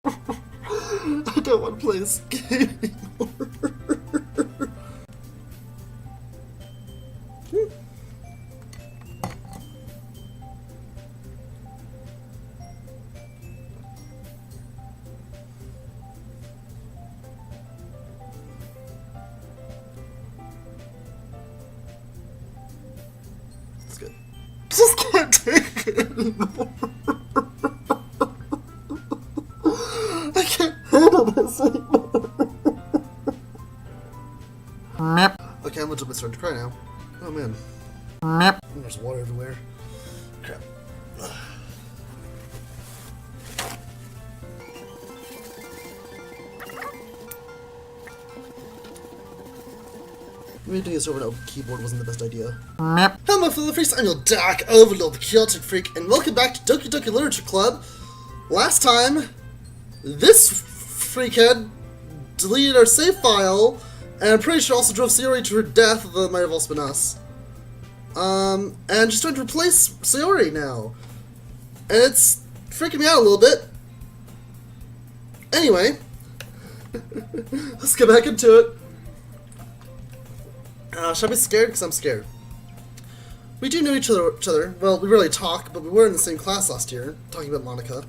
I don't want to play this game anymore. It's good. Just can't take it anymore. I can't handle this anymore. Okay, I'm legitimately starting to cry now. Oh man. There's water everywhere. Crap. Maybe doing this over an open keyboard wasn't the best idea. Hello, my fellow freaks, I'm your dark overlord, the chaotic freak, and welcome back to Doki Doki Literature Club. Last time, this freakhead deleted our save file, and I'm pretty sure also drove Sayori to her death, although it might have also been us. And just trying to replace Sayori now. And it's freaking me out a little bit. Anyway, let's get back into it. Should I be scared? Because I'm scared. We do know each other. Well, we rarely talk, but we were in the same class last year, talking about Monica.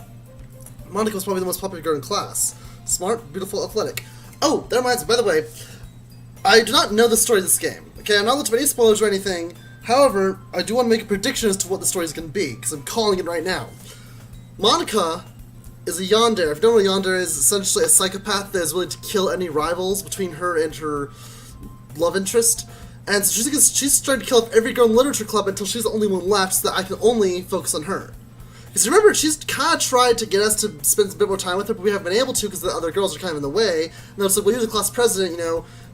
Monica was probably the most popular girl in class. Smart, beautiful, athletic. Oh, that reminds me, by the way, I do not know the story of this game. Okay, I'm not looking for any spoilers or anything. However, I do want to make a prediction as to what the story is going to be, because I'm calling it right now. Monica is a yandere. If you don't know what a yandere is, essentially a psychopath that is willing to kill any rivals between her and her love interest. And so she's trying to kill off every girl in literature club until she's the only one left, so that I can only focus on her. Because remember, she's kind of tried to get us to spend a bit more time with her, but we haven't been able to because the other girls are kind of in the way. And it's like, well, you're the class president,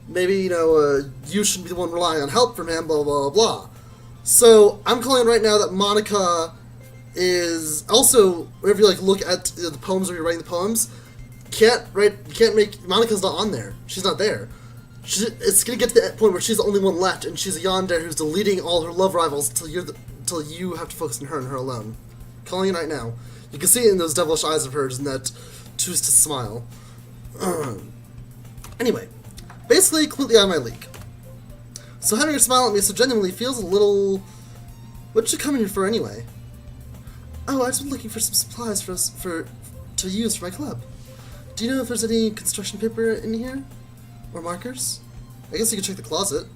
maybe, you shouldn't be the one relying on help from him, blah, blah, blah, blah. So, I'm calling right now that Monica is also, whenever you, look at the poems or you're writing the poems, Monica's not on there. She's not there. It's gonna get to the point where she's the only one left, and she's a yandere who's deleting all her love rivals until you have to focus on her and her alone. Calling it right now. You can see it in those devilish eyes of hers and that twisted smile. Anyway, basically, completely out of my league. So having her smile at me so genuinely feels a little... What did you come in here for anyway? Oh, I've been looking for some supplies to use for my club. Do you know if there's any construction paper in here? Or markers? I guess you can check the closet.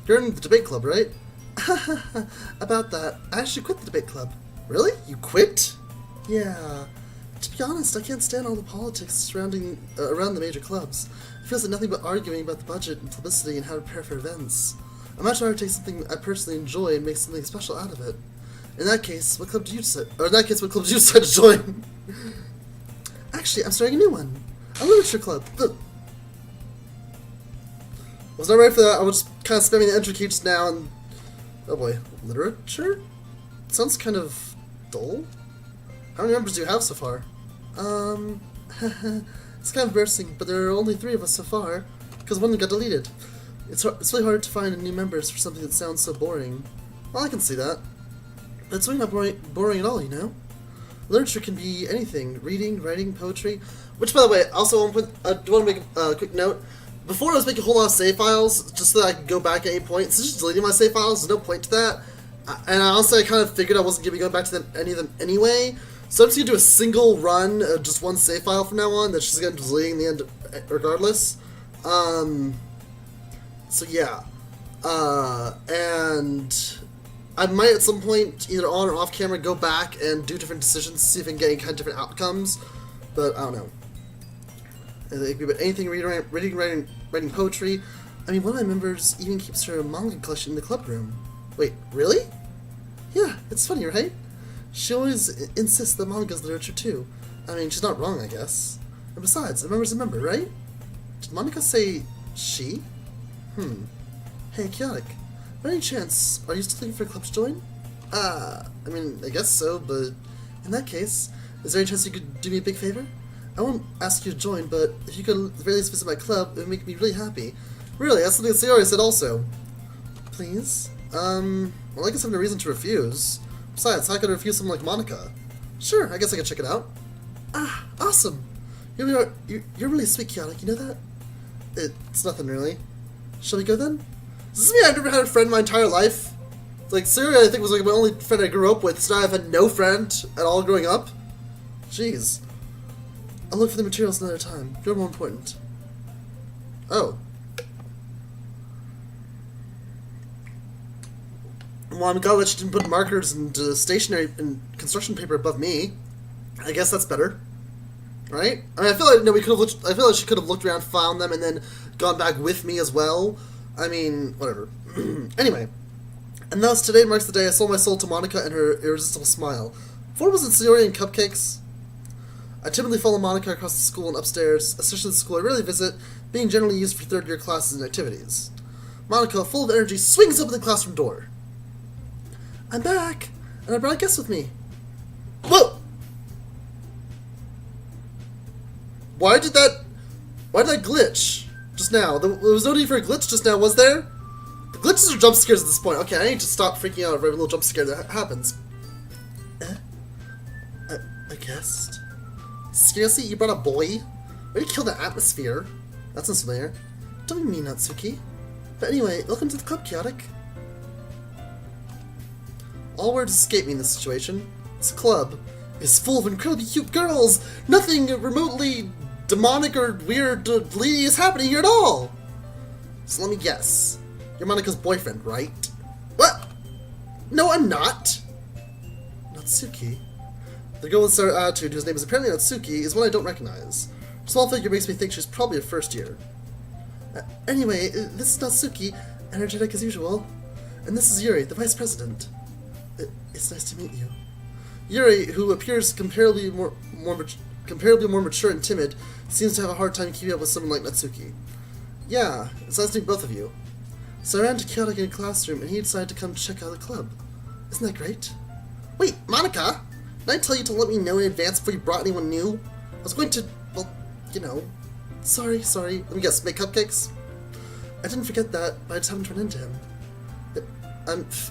You're in the debate club, right? About that, I actually quit the debate club. Really? You quit? Yeah. To be honest, I can't stand all the politics surrounding around the major clubs. It feels like nothing but arguing about the budget and publicity and how to prepare for events. I'm not trying to take something I personally enjoy and make something special out of it. In that case, what club do you decide? Or in that case, what club do you decide to join? Actually, I'm starting a new one. A literature club. Look. I was not ready for that. I was just kind of spamming the entry key just now and... Oh boy. Literature? Sounds kind of dull. How many members do you have so far? It's kind of embarrassing, but there are only 3 of us so far, because one got deleted. It's really hard to find new members for something that sounds so boring. Well, I can see that. But it's really not boring at all, Literature can be anything. Reading, writing, poetry. Which, by the way, also I do want to make a quick note. Before I was making a whole lot of save files, just so that I could go back at any point. So just deleting my save files, there's no point to that. And honestly, I kind of figured I wasn't going to be going back to any of them anyway. So I'm just going to do a single run of just one save file from now on. That's just going to be deleting the end regardless. So yeah. And I might at some point, either on or off camera, go back and do different decisions to see if I can get any kind of different outcomes. But I don't know. It could be about anything, reading, writing poetry. I mean, one of my members even keeps her manga collection in the club room. Wait, really? Yeah, it's funny, right? She always insists that manga's literature too. I mean, she's not wrong, I guess. And besides, a member's a member, right? Did Monica say she? Hey, Chaotic. By any chance, are you still looking for a club to join? I mean, I guess so, but in that case, is there any chance you could do me a big favor? I won't ask you to join, but if you could at the very least visit my club, it would make me really happy. Really, that's something that Sayori said also. Please? Well, I guess I have no reason to refuse. Besides, how could I refuse someone like Monica? Sure, I guess I could check it out. Ah, awesome! You're really sweet, Chaotic, you know that? It's nothing, really. Shall we go, then? Does this mean I've never had a friend my entire life? Like, Syria, I think, was like my only friend I grew up with, so now I've had no friend at all growing up? Jeez. I'll look for the materials another time. You're more important. Oh. Well, I'm glad that she didn't put markers and stationery and construction paper above me. I guess that's better, right? I mean, I feel like we could have looked. I feel like she could have looked around, found them, and then gone back with me as well. I mean, whatever. Anyway, and thus today marks the day I sold my soul to Monica and her irresistible smile. Before was it Sayori and cupcakes? I timidly follow Monica across the school and upstairs, especially the school I rarely visit, being generally used for third-year classes and activities. Monica, full of energy, swings open the classroom door. I'm back, and I brought a guest with me. Whoa! Why did that glitch just now? There was no need for a glitch just now, was there? The glitches are jump scares at this point. Okay, I need to stop freaking out every little jump scare that happens. A guest? Seriously, you brought a boy? Way to kill the atmosphere. That sounds familiar. Don't be mean, Natsuki. But anyway, welcome to the club, Chaotic. All words escape me in this situation. This club is full of incredibly cute girls. Nothing remotely demonic or weirdly is happening here at all. So let me guess. You're Monica's boyfriend, right? What? No, I'm not. Natsuki. The girl with sour attitude, whose name is apparently Natsuki, is one I don't recognize. Her small figure makes me think she's probably a first year. Anyway, this is Natsuki, energetic as usual. And this is Yuri, the vice president. It's nice to meet you. Yuri, who appears comparably more mature and timid, seems to have a hard time keeping up with someone like Natsuki. Yeah, it's nice to meet both of you. So I ran to Chaotic in a classroom, and he decided to come check out the club. Isn't that great? Wait, Monica! Did I tell you to let me know in advance before you brought anyone new? I was going to, well, you know. Sorry. Let me guess, make cupcakes? I didn't forget that, but I just haven't run into him.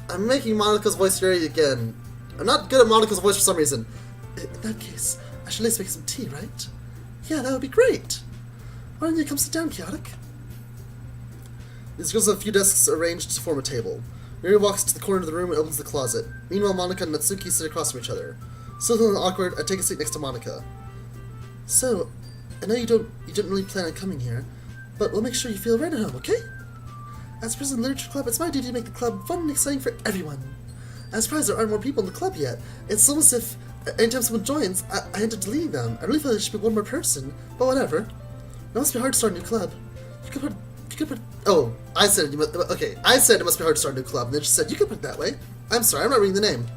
I'm making Monica's voice Yuri again. I'm not good at Monica's voice for some reason. In that case, I should at least make some tea, right? Yeah, that would be great. Why don't you come sit down, Chaotic? These girls have a few desks arranged to form a table. Yuri walks to the corner of the room and opens the closet. Meanwhile, Monica and Natsuki sit across from each other. Still feeling awkward, I take a seat next to Monica. So, I know you didn't really plan on coming here, but we'll make sure you feel right at home, okay? As president of the Literature Club, it's my duty to make the club fun and exciting for everyone. I'm surprised there aren't more people in the club yet. It's almost as if anytime someone joins, I end up deleting them. I really feel like there should be one more person, but whatever. It must be hard to start a new club. You could put. Oh, I said it must be hard to start a new club, and then she said you could put it that way. I'm sorry, I'm not reading the name.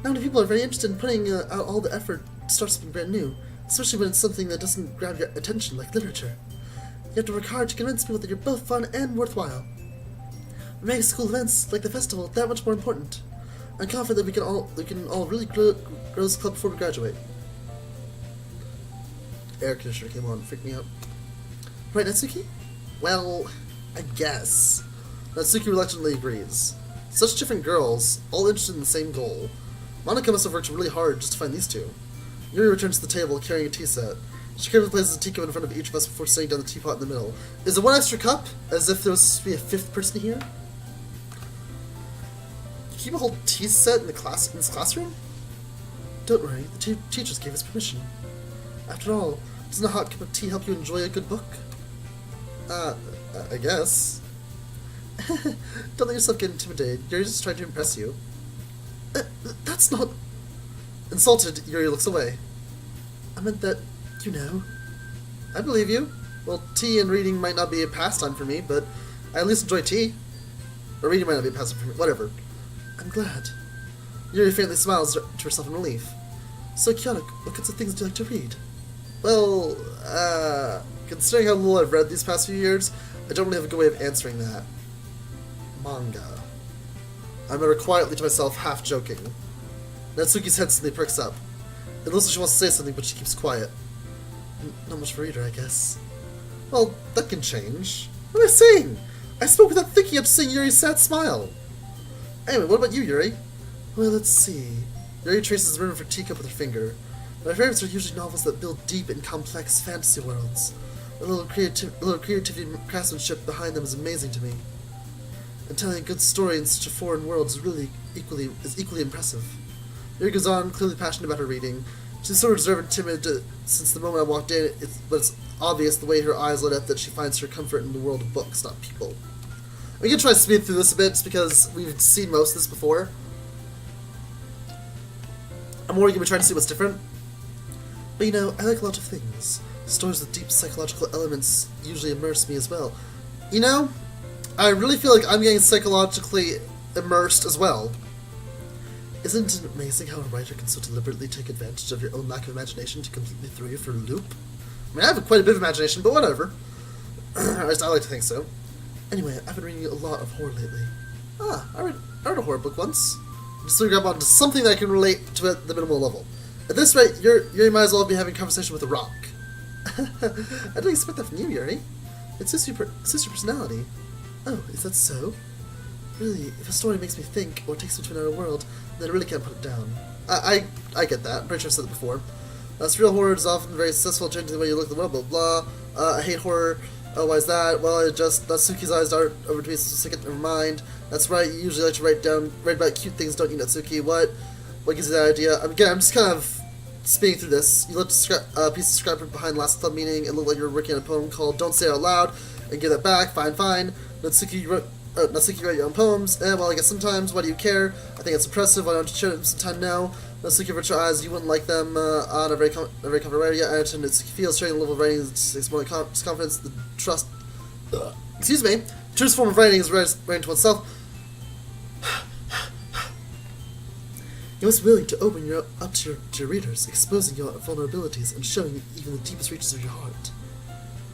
Not many people are very interested in putting out all the effort to start something brand new, especially when it's something that doesn't grab your attention like literature. You have to work hard to convince people that you're both fun and worthwhile. We make school events like the festival that much more important. I'm confident that we can all really grow this club before we graduate. Air conditioner came on, freaked me out. Right, Natsuki? Well, I guess. Natsuki reluctantly agrees. Such different girls, all interested in the same goal. Monica must have worked really hard just to find these two. Yuri returns to the table carrying a tea set. She carefully places a teacup in front of each of us before setting down the teapot in the middle. Is there one extra cup? As if there was supposed to be a fifth person here? You keep a whole tea set in this classroom? Don't worry, the teachers gave us permission. After all, doesn't a hot cup of tea help you enjoy a good book? I guess. Don't let yourself get intimidated. Yuri's just trying to impress you. That's not... Insulted, Yuri looks away. I meant that, you know. I believe you. Well, tea and reading might not be a pastime for me, but I at least enjoy tea. Or reading might not be a pastime for me, whatever. I'm glad. Yuri faintly smiles to herself in relief. So, Chaotic, what kinds of things do you like to read? Well, considering how little I've read these past few years, I don't really have a good way of answering that. Manga. I mutter quietly to myself, half joking. Natsuki's head suddenly perks up. It looks like she wants to say something, but she keeps quiet. Not much of a reader, I guess. Well, that can change. What am I saying? I spoke without thinking up seeing Yuri's sad smile. Anyway, what about you, Yuri? Well, let's see. Yuri traces the rim of her teacup with her finger. My favorites are usually novels that build deep and complex fantasy worlds. A little creativity and craftsmanship behind them is amazing to me. And telling a good story in such a foreign world is equally impressive. Yuri goes on, clearly passionate about her reading. She's sort of reserved and timid since the moment I walked in, but it's obvious the way her eyes lit up that she finds her comfort in the world of books, not people. I'm going to try to speed through this a bit, just because we've seen most of this before. I'm more going to be trying to see what's different. But you know, I like a lot of things. Stories with deep psychological elements usually immerse me as well. You know, I really feel like I'm getting psychologically immersed as well. Isn't it amazing how a writer can so deliberately take advantage of your own lack of imagination to completely throw you for a loop? I mean, I have quite a bit of imagination, but whatever. At least I like to think so. Anyway, I've been reading a lot of horror lately. I read a horror book once. Just so we grab onto something that I can relate to at the minimal level. At this rate, you might as well be having a conversation with a rock. I didn't expect that from you, Yuri. It's just your personality. Oh, is that so? Really, if a story makes me think or takes me to another world, then I really can't put it down. I get that. I'm pretty sure I've said it before. Surreal horror is often very successful, changing the way you look at the world, blah blah. I hate horror. Oh, why is that? Well, Natsuki's eyes dart over to me, so never mind. That's right, you usually like to write about cute things, don't you, Natsuki? What gives you that idea? Again, I'm just kind of speeding through this. You left a piece of scrap behind last club meeting. It looked like you were working on a poem called Don't Say It Out Loud, and give that back. Fine. Natsuki wrote your own poems. Well, I guess sometimes. Why do you care? I think it's impressive. Why don't you share them sometime now? Natsuki wrote your eyes. You wouldn't like them on a very common way. Yeah, I understand Natsuki feels sharing the level of writing is more confidence, the trust. Excuse me. The truest form of writing is writing to oneself. You must be willing to open up to your readers, exposing your vulnerabilities and showing even the deepest reaches of your heart.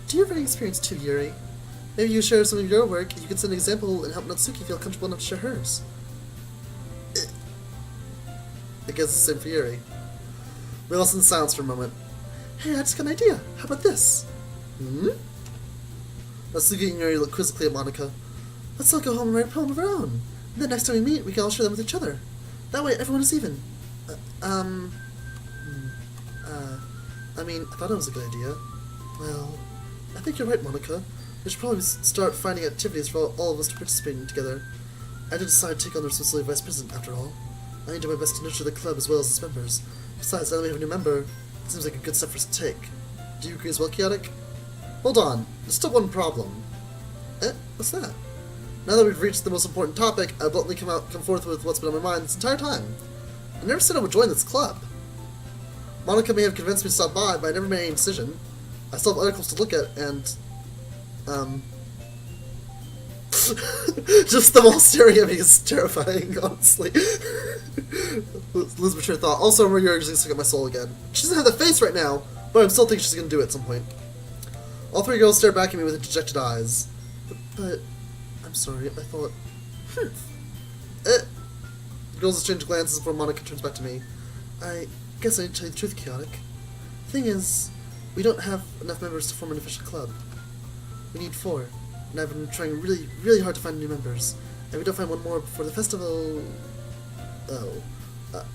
Do you have any experience too, Yuri? Maybe you share some of your work, and you can set an example and help Natsuki feel comfortable enough to share hers. I guess it's the same for Yuri. We listen in silence for a moment. Hey, I just got an idea. How about this? Natsuki and Yuri look quizzically at Monika. Let's all go home and write a poem of our own. And then next time we meet, we can all share them with each other. That way, everyone is even. I mean, I thought it was a good idea. Well, I think you're right, Monika. We should probably start finding activities for all of us to participate in together. I did decide to take on the responsibility of vice president, after all. I need to do my best to nurture the club as well as its members. Besides, now that we have a new member, it seems like a good step for us to take. Do you agree as well, Chaotic? Hold on, there's still one problem. What's that? Now that we've reached the most important topic, I bluntly come forth with what's been on my mind this entire time. I never said I would join this club. Monika may have convinced me to stop by, but I never made any decision. I still have articles to look at, and just them all staring at me is terrifying, honestly. Lose my train of thought. Also, Maria is going to suck at my soul again. She doesn't have that face right now, but I still think she's going to do it at some point. All three girls stare back at me with dejected eyes. But I'm sorry, I thought... The girls exchange glances before Monika turns back to me. I guess I need to tell you the truth, Chaotic. The thing is, we don't have enough members to form an official club. We need 4. And I've been trying really, really hard to find new members. And we don't find one more before the festival...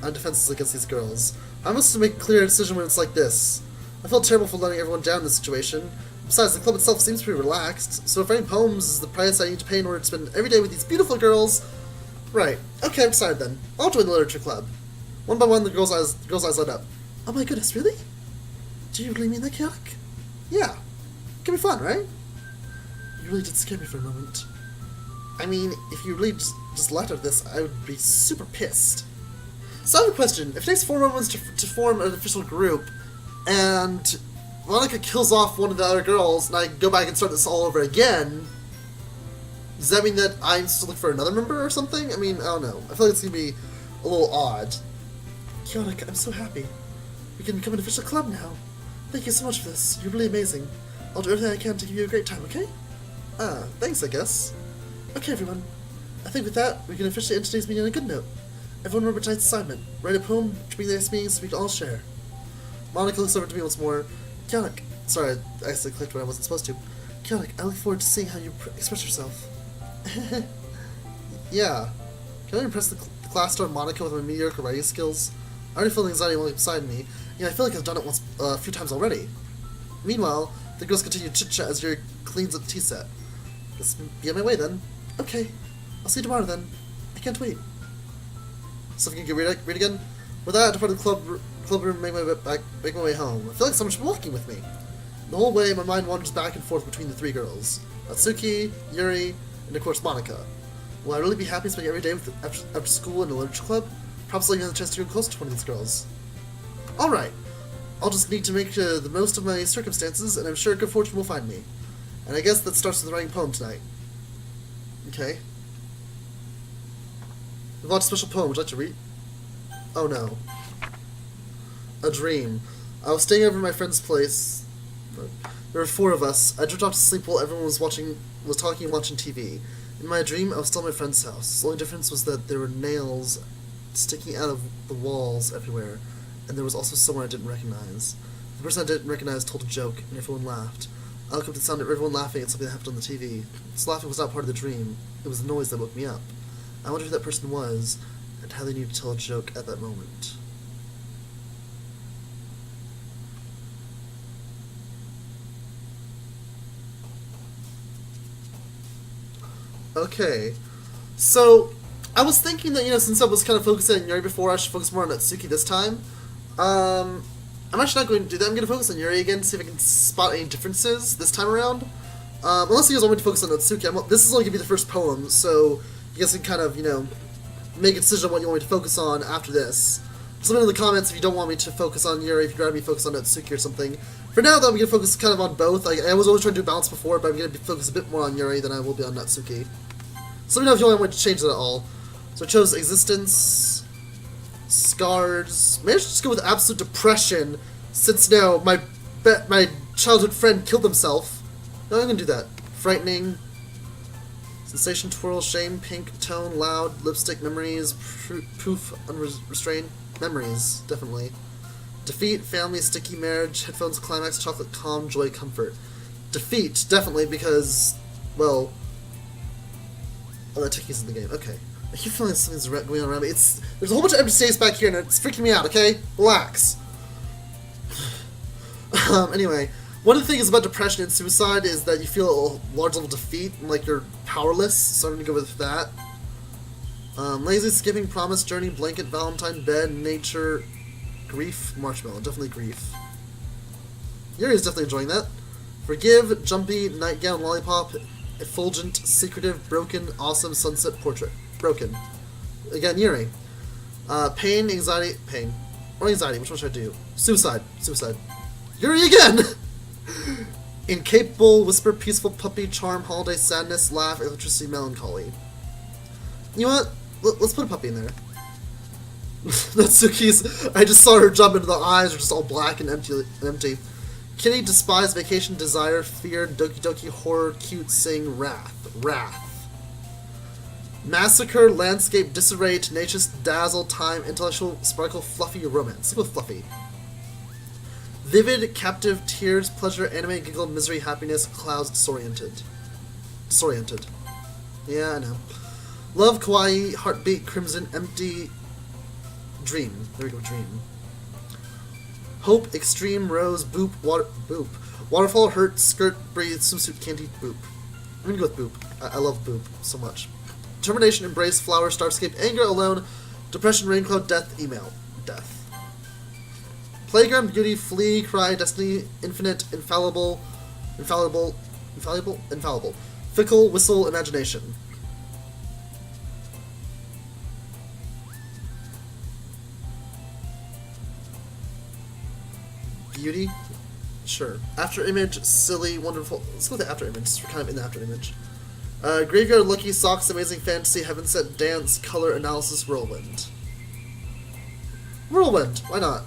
on defenses against these girls. I must make a clear decision when it's like this. I feel terrible for letting everyone down in this situation. Besides, the club itself seems pretty relaxed, so if writing poems is the price I need to pay in order to spend every day with these beautiful girls... Right. Okay, I'm decided then. I'll join the literature club. One by one, the girls' eyes light up. Oh my goodness, really? Do you really mean that, Chaotic? Yeah. It can be fun, right? You really did scare me for a moment. I mean, if you really just laughed at this, I would be super pissed. So I have a question. If it takes 4 moments to form an official group, and Monika kills off one of the other girls, and I go back and start this all over again, does that mean that I'm still looking for another member or something? I mean, I don't know. I feel like it's going to be a little odd. Chaotic, I'm so happy. We can become an official club now. Thank you so much for this. You're really amazing. I'll do everything I can to give you a great time, okay? Thanks, I guess. Okay, everyone. I think with that, we can officially end today's meeting on a good note. Everyone remember tonight's assignment. Write a poem to bring the next meeting so we can all share. Monika looks over to me once more. Chaotic. Sorry, I accidentally clicked when I wasn't supposed to. Chaotic, I look forward to seeing how you express yourself. Yeah. Can I impress the class star Monika with my mediocre writing skills? I already feel the anxiety welling beside me, and I feel like I've done it once, a few times already. Meanwhile, the girls continue to chit-chat as Yuri cleans up the tea set. Guess be on my way then. Okay. I'll see you tomorrow then. I can't wait. So if you can read again? With that, I departed the club room and make my way home. I feel like someone should be walking with me. The whole way, my mind wanders back and forth between the three girls. Natsuki, Yuri, and of course Monika. Will I really be happy spending every day after school in a literature club? Perhaps I'll even have a chance to get close to one of these girls. Alright. I'll just need to make the most of my circumstances, and I'm sure good fortune will find me. And I guess that starts with writing a poem tonight. Okay. We've got a special poem. Would you like to read? Oh no. A dream. I was staying over at my friend's place. There were 4 of us. I drifted off to sleep while everyone was talking and watching TV. In my dream, I was still at my friend's house. The only difference was that there were nails sticking out of the walls everywhere, and there was also someone I didn't recognize. The person I didn't recognize told a joke, and everyone laughed. I looked up to the sound of everyone laughing at something that happened on the TV. This laughing was not part of the dream. It was the noise that woke me up. I wondered who that person was, and how they knew to tell a joke at that moment. Okay, so I was thinking that, since I was kind of focusing on Yuri before, I should focus more on Natsuki this time. I'm actually not going to do that. I'm going to focus on Yuri again to see if I can spot any differences this time around. Unless you guys want me to focus on Natsuki. This is only going to be the first poem, so you guys can kind of, make a decision on what you want me to focus on after this. Let me know in the comments if you don't want me to focus on Yuri, if you'd rather me focus on Natsuki or something. For now, though, I'm going to focus kind of on both. I was always trying to do balance before, but I'm going to focus a bit more on Yuri than I will be on Natsuki. So let me know if you want me to change that at all. So I chose Existence, Scars. Maybe I should just go with Absolute Depression, since now my childhood friend killed himself. No, I'm going to do that. Frightening, Sensation, Twirl, Shame, Pink, Tone, Loud, Lipstick, Memories, Poof, Unrestrained. Memories, definitely. Defeat, Family, Sticky, Marriage, Headphones, Climax, Chocolate, Calm, Joy, Comfort. Defeat, definitely, because, well... Oh, that Tiki's in the game. Okay. I keep feeling something's going on around me. There's a whole bunch of empty space back here, and it's freaking me out, okay? Relax. Anyway, one of the things about depression and suicide is that you feel a large level of defeat, and like you're powerless, so I'm gonna go with that. Lazy, Skipping, Promise, Journey, Blanket, Valentine, Bed, Nature, Grief, Marshmallow. Definitely Grief. Yuri's definitely enjoying that. Forgive, Jumpy, Nightgown, Lollipop, Effulgent, Secretive, Broken, Awesome, Sunset, Portrait. Broken. Again, Yuri. Pain, Anxiety, Pain. Or Anxiety, which one should I do? Suicide. Suicide. Yuri again! Incapable, Whisper, Peaceful, Puppy, Charm, Holiday, Sadness, Laugh, Electricity, Melancholy. You know what? Let's put a puppy in there. Natsuki's... I just saw her jump into the eyes are just all black and empty. Kitty, Despise, Vacation, Desire, Fear, Doki Doki, Horror, Cute, Sing, Wrath. Massacre, Landscape, Disarray, Tenacious, Dazzle, Time, Intellectual, Sparkle, Fluffy, Romance. Stick with Fluffy. Vivid, Captive, Tears, Pleasure, Anime, Giggle, Misery, Happiness, Clouds, Disoriented. Yeah, I know. Love, Kawaii, Heartbeat, Crimson, Empty, Dream. There we go, Dream. Hope, Extreme, Rose, Boop, Waterfall, Hurt, Skirt, Breathe, Swimsuit, Candy, Boop. I'm gonna go with Boop. I love Boop so much. Determination, Embrace, Flower, Starscape, Anger, Alone, Depression, Raincloud, Death, Email. Death. Playground, Beauty, Flee, Cry, Destiny, Infinite, Infallible. Fickle, Whistle, Imagination. Beauty? Sure. After Image, Silly, Wonderful. Let's go with the After Image, since we're kind of in the After Image. Graveyard, Lucky, Socks, Amazing Fantasy, Heaven Set, Dance, Color, Analysis, Whirlwind. Whirlwind! Why not?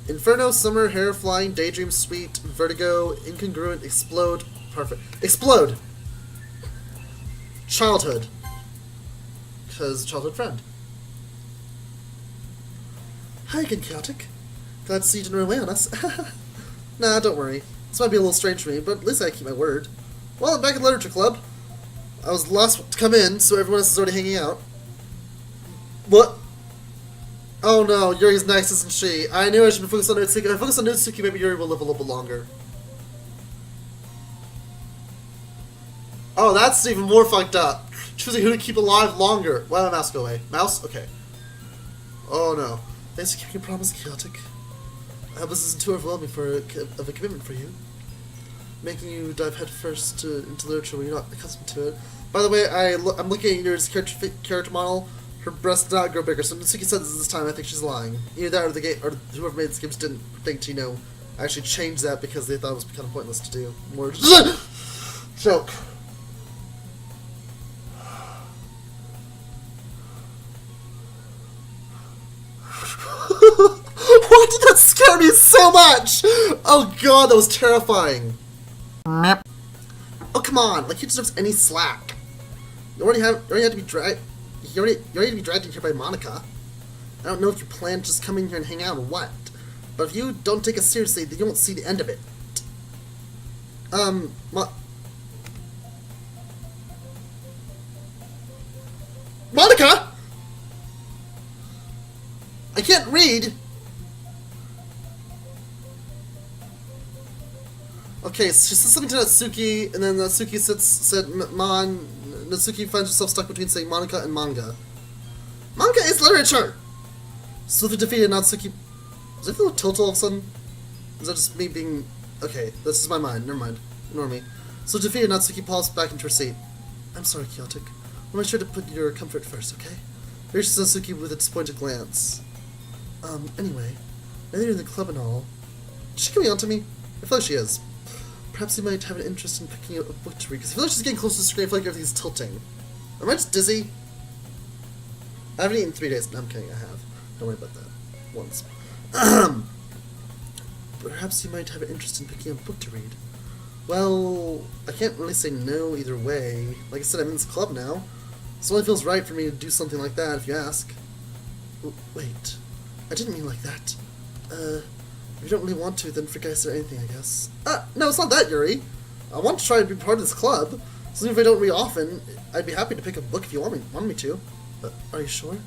Inferno, Summer, Hair Flying, Daydream, Sweet, Vertigo, Incongruent, Explode, Perfect. Explode! Childhood. Because childhood friend. Hi again, Chaotic. Glad to see you didn't run away on us. Nah, don't worry. This might be a little strange for me, but at least I keep my word. Well, I'm back at Literature Club. I was the last to come in, so everyone else is already hanging out. What? Oh no, Yuri's nice, isn't she? I knew I should be focused on Notsuki. If I focus on Notsuki, maybe Yuri will live a little bit longer. Oh, that's even more fucked up. Choosing who to keep alive longer. Why did my mouse go away? Mouse? Okay. Oh no. Thanks for keeping your promise, Chaotic. I hope this isn't too overwhelming of a commitment for you. Making you dive headfirst into literature when you're not accustomed to it. By the way, I'm looking at Yuri's character model. Her breasts did not grow bigger, so Notsuki said this time. I think she's lying. Either that or the game, or whoever made this game didn't think to, actually change that because they thought it was kind of pointless to do. More joke. Why did that scare me so much? Oh god, that was terrifying. Oh come on, like he deserves any slack. You already have to be dragged. You already have to be dragged in here by Monica. I don't know if you plan to just come in here and hang out or what, but if you don't take us seriously, then you won't see the end of it. Monica! I can't read! Okay, so she said something to Natsuki, and then Natsuki said Man. Natsuki finds herself stuck between saying Monica and manga. Manga is literature! Swiftly defeated Natsuki. Does I feel a tilt all of a sudden? Is that just me being... Okay, this is my mind. Never mind. Ignore me. So defeated Natsuki paused back into her seat. I'm sorry, Chaotic. I'll make sure to put your comfort first, okay? Reaches Natsuki with a disappointed glance. Anyway, now that you're in the club and all, is she coming on to me? I feel like she is. Perhaps you might have an interest in picking up a book to read, because I feel like she's getting close to the screen. I feel like everything's tilting. Am I just dizzy? I haven't eaten in 3 days. No, I'm kidding, I have. Don't worry about that. Once. Perhaps you might have an interest in picking up a book to read. Well, I can't really say no either way. Like I said, I'm in this club now. So it only feels right for me to do something like that, if you ask. Wait. I didn't mean like that. If you don't really want to, then forget I said anything, I guess. No, it's not that, Yuri. I want to try to be part of this club. So even if I don't read often, I'd be happy to pick up a book if you want me to. Are you sure?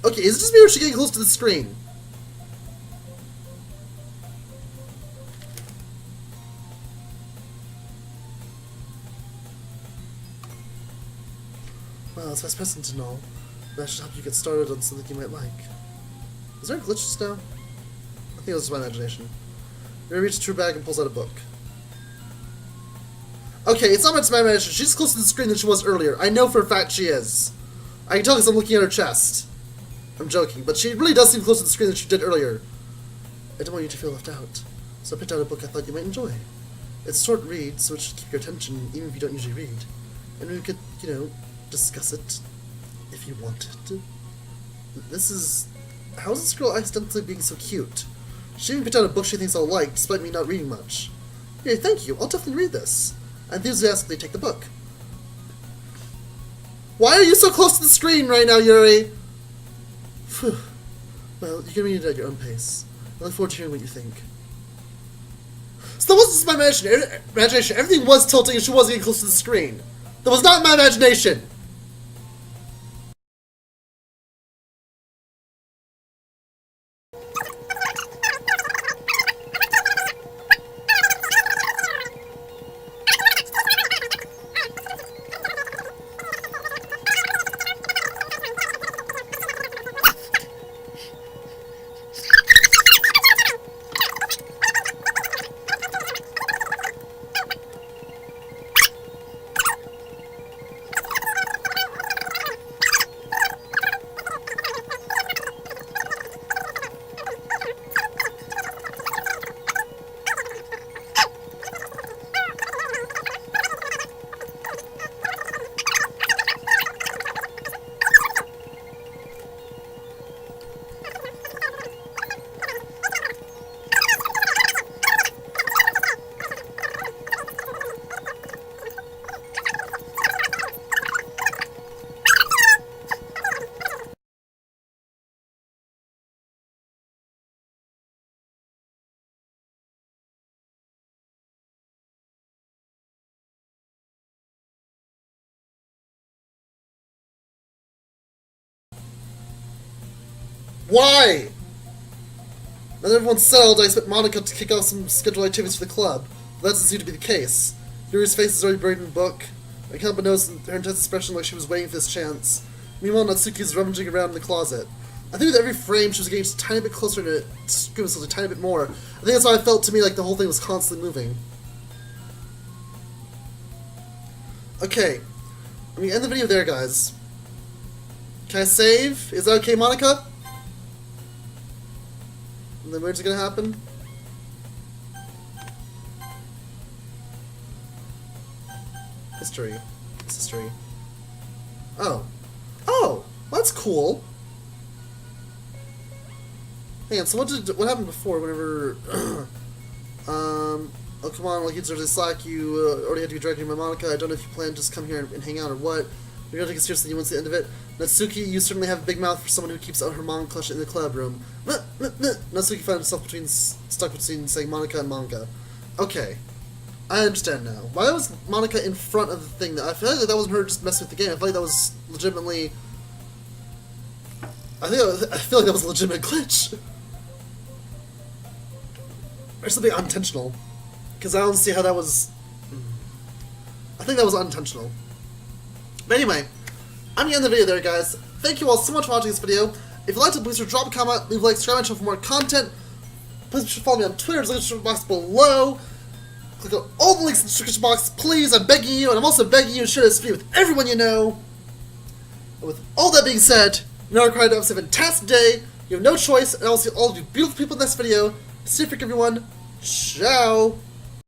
Okay, is it just me or is she getting close to the screen? Well, it's Vice President and all. That should help you get started on something you might like. Is there a glitch just now? I think it was just my imagination. Yuri reaches to her bag and pulls out a book. Okay, it's not much my imagination. She's closer to the screen than she was earlier. I know for a fact she is. I can tell because I'm looking at her chest. I'm joking, but she really does seem closer to the screen than she did earlier. I don't want you to feel left out, so I picked out a book I thought you might enjoy. It's a short read, so it should keep your attention even if you don't usually read. And we could, discuss it if you wanted. This is... How is this girl accidentally being so cute? She even picked out a book she thinks I'll like, despite me not reading much. Yeah, thank you. I'll definitely read this. I enthusiastically take the book. Why are you so close to the screen right now, Yuri? Phew. Well, you can read it at your own pace. I look forward to hearing what you think. So that wasn't just my imagination. Everything was tilting and she was getting close to the screen. That was not my imagination! Why? Now that everyone's settled, I expect Monica to kick off some scheduled activities for the club. But that doesn't seem to be the case. Yuri's face is already buried in the book. I can't but notice her intense expression like she was waiting for this chance. Meanwhile, Natsuki's rummaging around in the closet. I think with every frame she was getting just a tiny bit closer to screw herself a tiny bit more. I think that's why I felt to me like the whole thing was constantly moving. Okay. I'm gonna end the video there, guys. Can I save? Is that okay, Monica? And then where's it gonna happen? History. It's history. Oh. Oh! That's cool! Hang on, so what happened before whenever... oh come on, like you deserve the slack, you already had to be directing my Monica, I don't know if you plan to just come here and hang out or what. You're gonna take it seriously, you want to see the end of it? Natsuki, you certainly have a big mouth for someone who keeps out her manga collection in the club room. Natsuki found himself stuck between saying Monica and manga. Okay. I understand now. Why was Monica in front of the thing? I feel like that wasn't her just messing with the game. I feel like that was legitimately... I feel like that was a legitimate glitch. Or something unintentional. Because I don't see how that was... I think that was unintentional. But anyway, I'm going to end the video there, guys. Thank you all so much for watching this video. If you liked it, please drop a comment, leave a like, subscribe to my channel for more content. Please follow me on Twitter, there's a link in the description box below. Click on all the links in the description box, please, I'm begging you, and I'm also begging you to share this video with everyone you know. And with all that being said, you know, I require to have a fantastic day, you have no choice, and I will see all of you beautiful people in this video. Stay freak, everyone. Ciao!